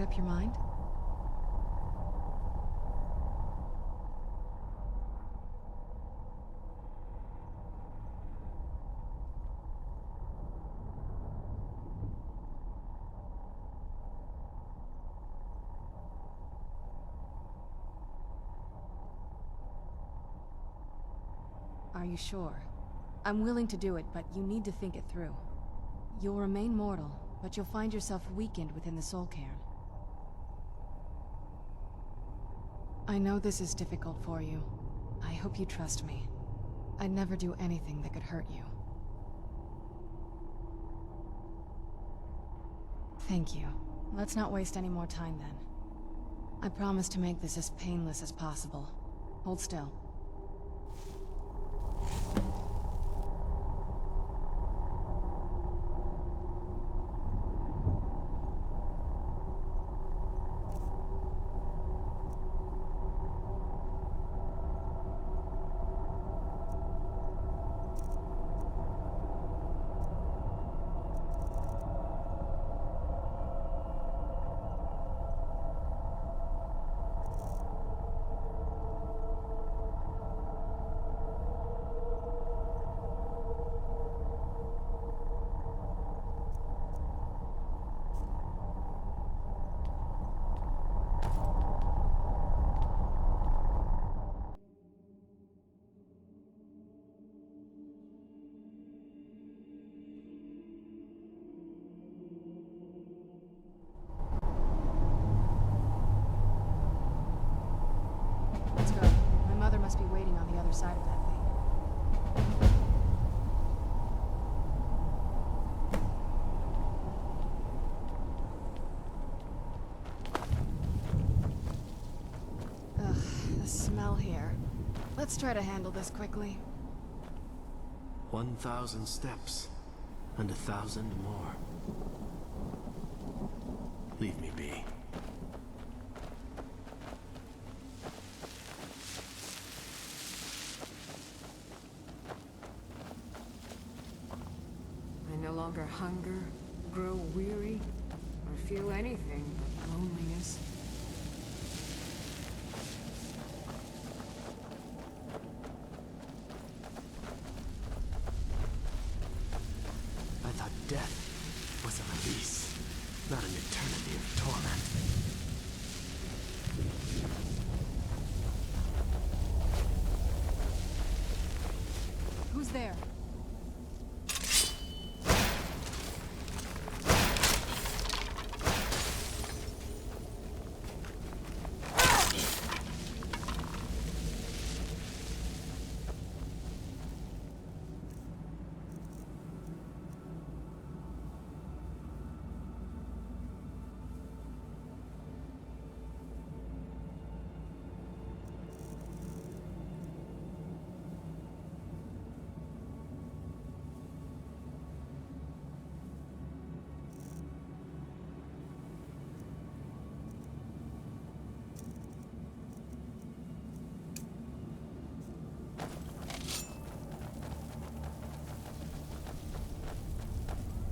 up your mind? Are you sure? I'm willing to do it, but you need to think it through. You'll remain mortal, but you'll find yourself weakened within the soul cairn. I know this is difficult for you. I hope you trust me. I'd never do anything that could hurt you. Thank you. Let's not waste any more time then. I promise to make this as painless as possible. Hold still. Let's go. My mother must be waiting on the other side of that thing. Ugh, the smell here. Let's try to handle this quickly. 1,000 steps, and 1,000 more. Leave me be. I no longer hunger, grow weary, or feel anything but loneliness. I thought death was a release, not an eternity of torment. Who's there?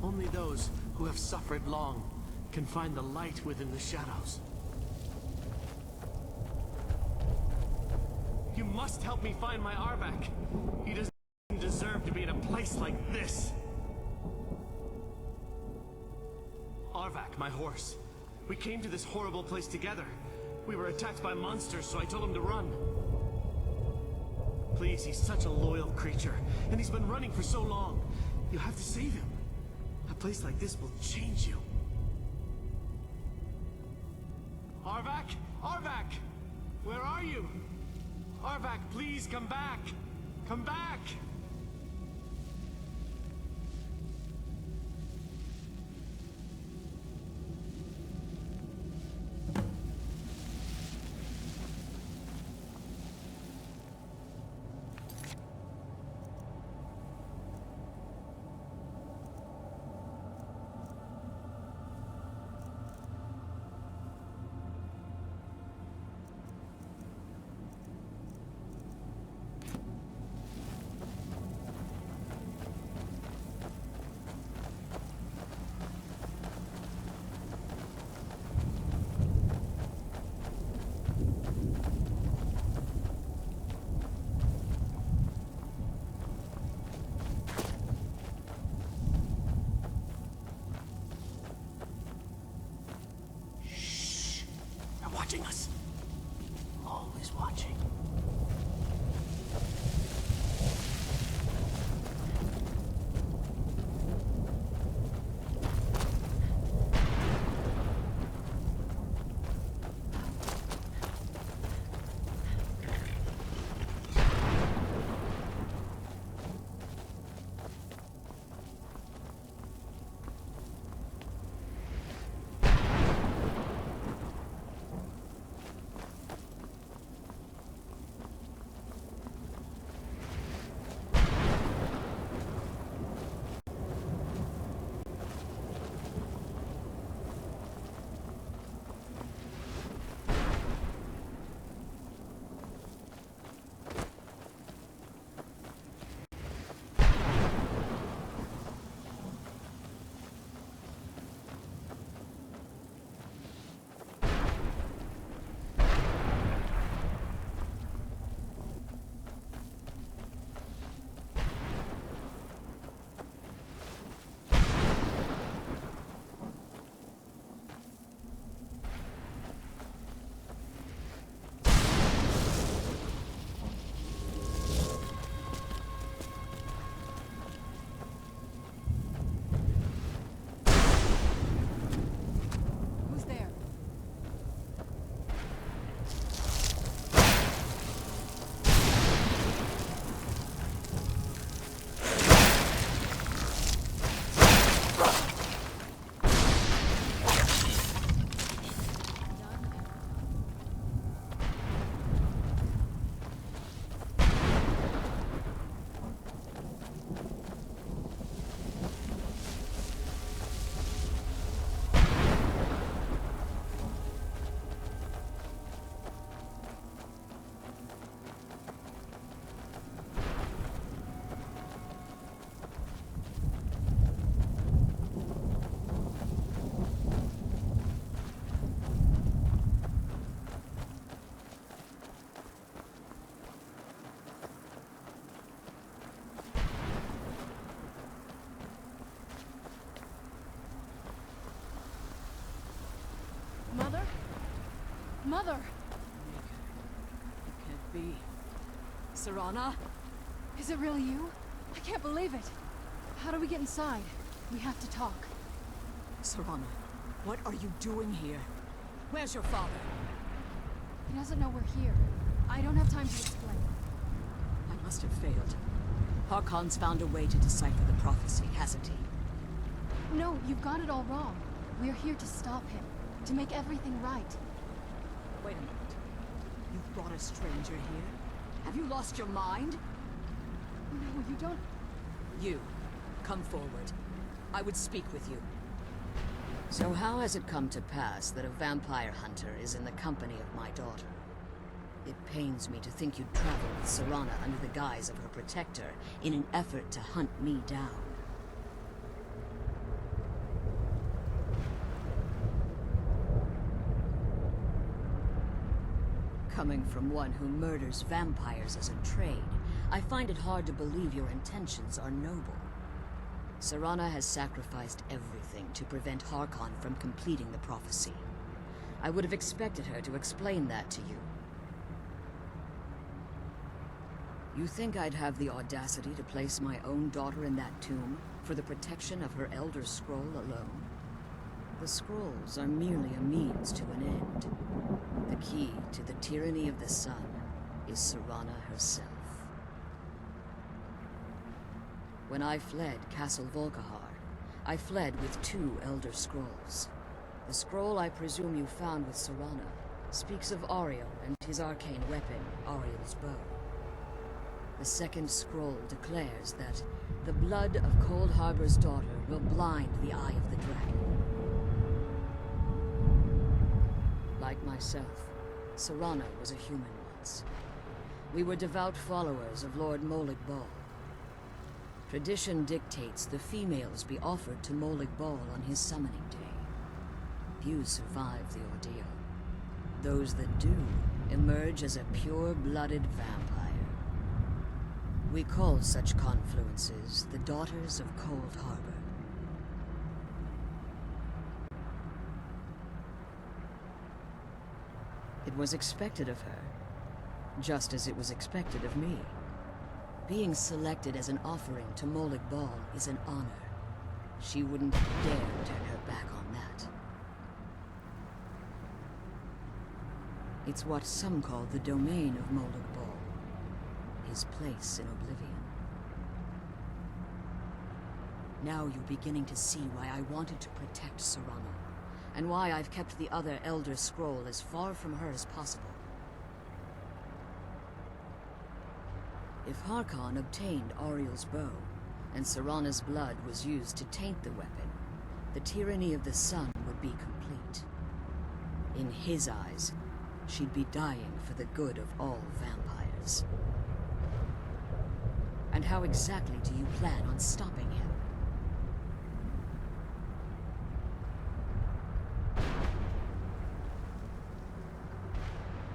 Only those who have suffered long can find the light within the shadows. You must help me find my Arvak. He doesn't deserve to be in a place like this. Arvak, my horse. We came to this horrible place together. We were attacked by monsters, so I told him to run. Please, he's such a loyal creature, and he's been running for so long. You have to save him. A place like this will change you. Arvak? Arvak! Where are you? Arvak, please come back! Come back! Mother! It can't be. Serana? Is it really you? I can't believe it. How do we get inside? We have to talk. Serana, what are you doing here? Where's your father? He doesn't know we're here. I don't have time to explain. I must have failed. Harkon's found a way to decipher the prophecy, hasn't he? No, you've got it all wrong. We're here to stop him. To make everything right. Wait a minute. You've brought a stranger here? Have you lost your mind? No, you don't... You, come forward. I would speak with you. So how has it come to pass that a vampire hunter is in the company of my daughter? It pains me to think you'd travel with Serana under the guise of her protector in an effort to hunt me down. Coming from one who murders vampires as a trade, I find it hard to believe your intentions are noble. Serana has sacrificed everything to prevent Harkon from completing the prophecy. I would have expected her to explain that to you. You think I'd have the audacity to place my own daughter in that tomb for the protection of her Elder Scroll alone? The scrolls are merely a means to an end. The key to the tyranny of the sun is Serana herself. When I fled Castle Volkihar, I fled with 2 Elder Scrolls. The scroll I presume you found with Serana speaks of Ariel and his arcane weapon, Ariel's bow. The second scroll declares that the blood of Cold Harbor's daughter will blind the eye of the dragon. Like myself, Serana was a human once. We were devout followers of Lord Molig Bal. Tradition dictates the females be offered to Molig Bal on his summoning day. Few survive the ordeal. Those that do emerge as a pure-blooded vampire. We call such confluences the Daughters of Cold Harbor. It was expected of her, just as it was expected of me. Being selected as an offering to Molig Bal is an honor. She wouldn't dare turn her back on that. It's what some call the domain of Molig Bal, his place in oblivion. Now you're beginning to see why I wanted to protect Serana, and why I've kept the other Elder Scroll as far from her as possible. If Harkon obtained Ariel's bow, and Serana's blood was used to taint the weapon, the tyranny of the sun would be complete. In his eyes, she'd be dying for the good of all vampires. And how exactly do you plan on stopping him?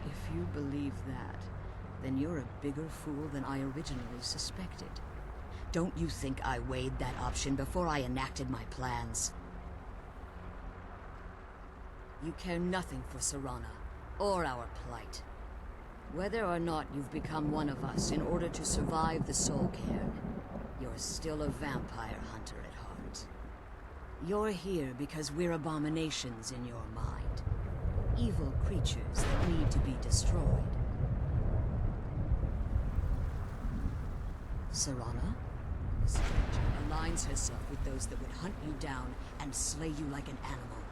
If you believe that, then you're a bigger fool than I originally suspected. Don't you think I weighed that option before I enacted my plans? You care nothing for Serana, or our plight. Whether or not you've become one of us in order to survive the Soul Cairn, you're still a vampire hunter at heart. You're here because we're abominations in your mind. Evil creatures that need to be destroyed. Serana? The stranger aligns herself with those that would hunt you down and slay you like an animal.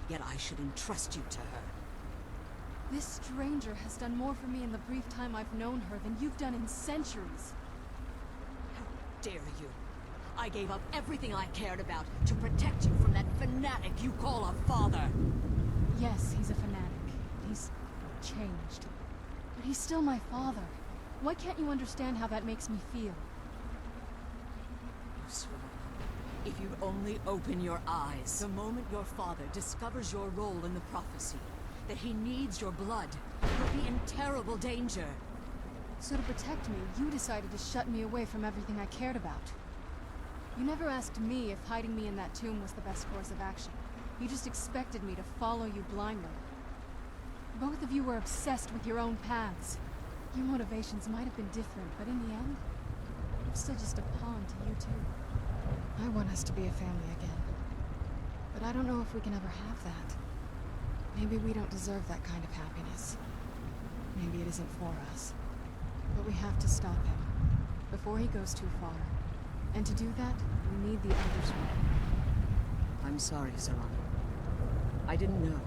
Yet I should entrust you to her. This stranger has done more for me in the brief time I've known her than you've done in centuries. How dare you? I gave up everything I cared about to protect you from that fanatic you call a father. Yes, he's a fanatic. He's changed. But he's still my father. Why can't you understand how that makes me feel? If you'd only open your eyes. The moment your father discovers your role in the prophecy, that he needs your blood, you'll be in terrible danger. So to protect me, you decided to shut me away from everything I cared about. You never asked me if hiding me in that tomb was the best course of action. You just expected me to follow you blindly. Both of you were obsessed with your own paths. Your motivations might have been different, but in the end, I'm still just a pawn to you two. I want us to be a family again. But I don't know if we can ever have that. Maybe we don't deserve that kind of happiness. Maybe it isn't for us. But we have to stop him, before he goes too far. And to do that, we need the Elder Scroll. I'm sorry, Serana. I didn't know.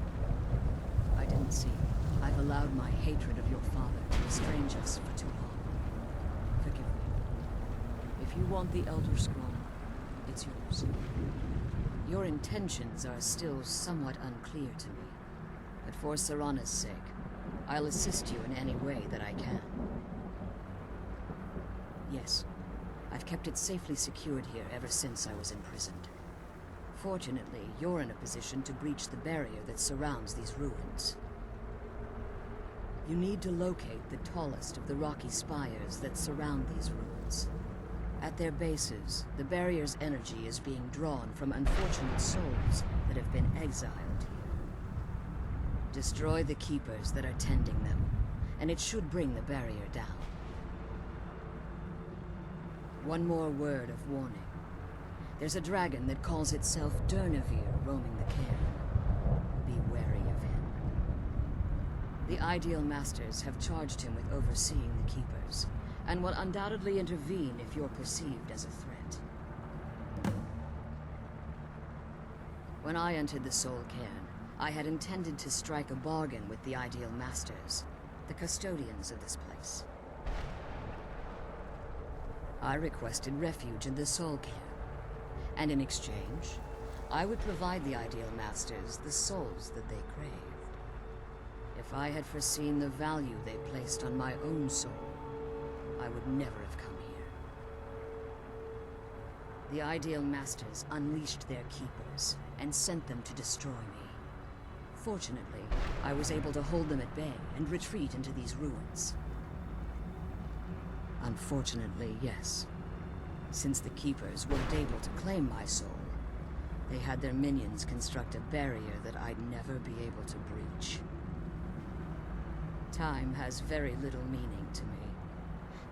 I didn't see. I've allowed my hatred of your father to estrange us for too long. Forgive me. If you want the Elder Scroll, it's yours. Your intentions are still somewhat unclear to me, but for Serana's sake, I'll assist you in any way that I can. Yes, I've kept it safely secured here ever since I was imprisoned. Fortunately, you're in a position to breach the barrier that surrounds these ruins. You need to locate the tallest of the rocky spires that surround these ruins. At their bases, the barrier's energy is being drawn from unfortunate souls that have been exiled here. Destroy the keepers that are tending them, and it should bring the barrier down. One more word of warning. There's a dragon that calls itself Durnevere roaming the cairn. Be wary of him. The Ideal Masters have charged him with overseeing the keepers, and will undoubtedly intervene if you're perceived as a threat. When I entered the Soul Cairn, I had intended to strike a bargain with the Ideal Masters, the custodians of this place. I requested refuge in the Soul Cairn, and in exchange, I would provide the Ideal Masters the souls that they craved. If I had foreseen the value they placed on my own soul, I would never have come here. The Ideal Masters unleashed their keepers and sent them to destroy me. Fortunately, I was able to hold them at bay and retreat into these ruins. Unfortunately, yes. Since the keepers weren't able to claim my soul, they had their minions construct a barrier that I'd never be able to breach. Time has very little meaning to me.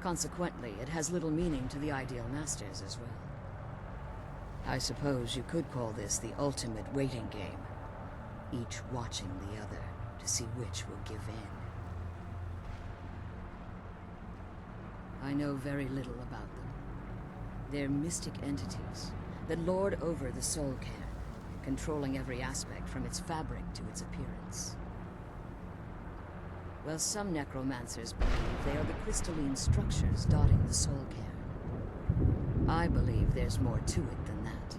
Consequently, it has little meaning to the Ideal Masters as well. I suppose you could call this the ultimate waiting game, each watching the other to see which will give in. I know very little about them. They're mystic entities that lord over the Soul Cairn, controlling every aspect from its fabric to its appearance. While some necromancers believe they are the crystalline structures dotting the Soul Cairn, I believe there's more to it than that.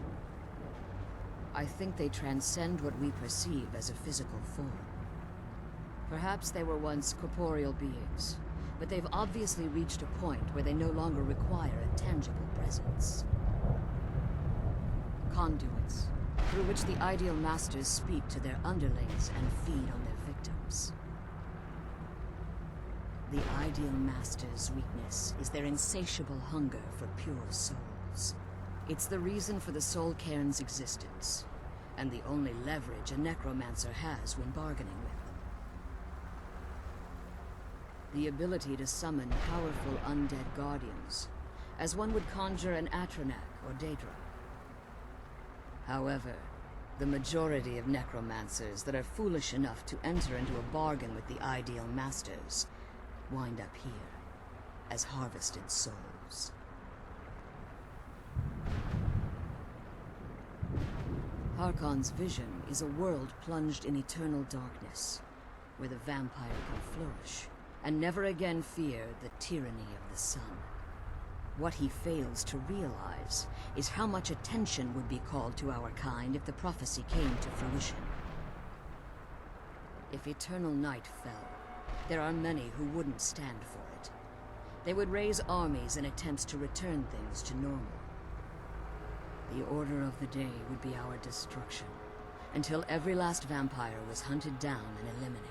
I think they transcend what we perceive as a physical form. Perhaps they were once corporeal beings, but they've obviously reached a point where they no longer require a tangible presence. Conduits, through which the Ideal Masters speak to their underlings and feed on their victims. The Ideal Masters' weakness is their insatiable hunger for pure souls. It's the reason for the Soul Cairn's existence, and the only leverage a necromancer has when bargaining with them. The ability to summon powerful undead guardians, as one would conjure an Atronak or Daedra. However, the majority of necromancers that are foolish enough to enter into a bargain with the Ideal Masters wind up here as harvested souls. Harkon's vision is a world plunged in eternal darkness, where the vampire can flourish and never again fear the tyranny of the sun. What he fails to realize is how much attention would be called to our kind if the prophecy came to fruition. If eternal night fell, there are many who wouldn't stand for it. They would raise armies in attempts to return things to normal. The order of the day would be our destruction, until every last vampire was hunted down and eliminated.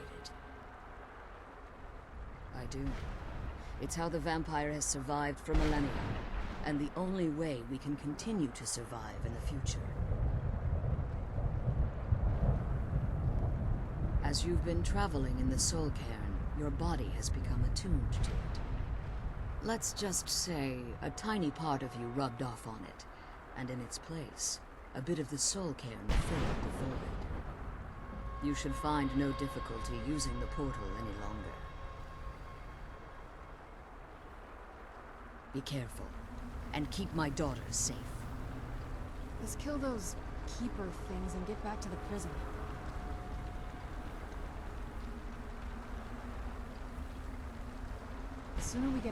I do. It's how the vampire has survived for millennia, and the only way we can continue to survive in the future. As you've been traveling in the Soul Cairn, your body has become attuned to it. Let's just say a tiny part of you rubbed off on it, and in its place, a bit of the Soul Cairn filled the void. You should find no difficulty using the portal any longer. Be careful, and keep my daughters safe. Let's kill those keeper things and get back to the prison. The sooner we get